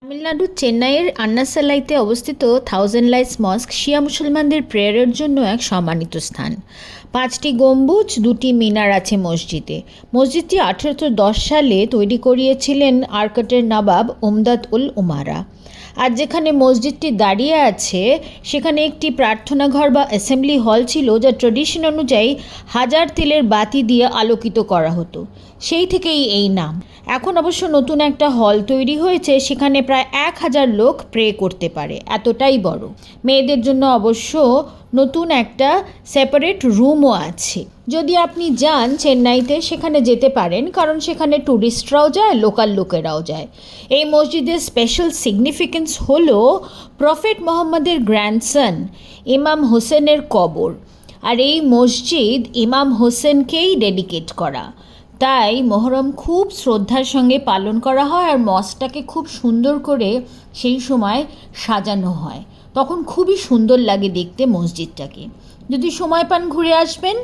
তামিলনাড়ুর চেন্নাইয়ের আন্নাসালাইতে অবস্থিত থাউজেন্ড লাইটস মস্ক শিয়া মুসলমানদের প্রেয়ারের জন্য এক সম্মানিত স্থান। 5টি গম্বুজ, 2টি মিনার আছে মসজিদে। মসজিদটি 1810 সালে তৈরি করিয়েছিলেন আরকটের নবাব উমদাদ উল উমারা। আর যেখানে মসজিদটি দাঁড়িয়ে আছে সেখানে একটি প্রার্থনা ঘর বা অ্যাসেম্বলি হল ছিল, যা ট্র্যাডিশন অনুযায়ী হাজার তেলের বাতি দিয়ে আলোকিত করা হতো। সেই থেকেই এই নাম। এখন অবশ্য নতুন একটা হল তৈরি হয়েছে, সেখানে প্রায় 1000 লোক প্রে করতে পারে, এতটাই বড়। মেয়েদের জন্য অবশ্য নতুন একটা সেপারেট রুমও আছে। যদি আপনি যান চেন্নাইতে সেখানে যেতে পারেন, কারণ সেখানে ট্যুরিস্টরাও যায়, লোকাল লোকেরাও যায়। এই মসজিদের স্পেশাল সিগনিফিকেন্স হলো প্রফেট মোহাম্মদের গ্র্যান্ডসন ইমাম হোসেনের কবর, আর এই মসজিদ ইমাম হোসেনকেই ডেডিকেট করা। তাই মহরম খুব শ্রদ্ধার সঙ্গে পালন করা হয়, আর মসজিদটাকে খুব সুন্দর করে সেই সময় সাজানো হয়। তখন খুবই সুন্দর লাগে দেখতে মসজিদটাকে। যদি সময় পান ঘুরে আসবেন।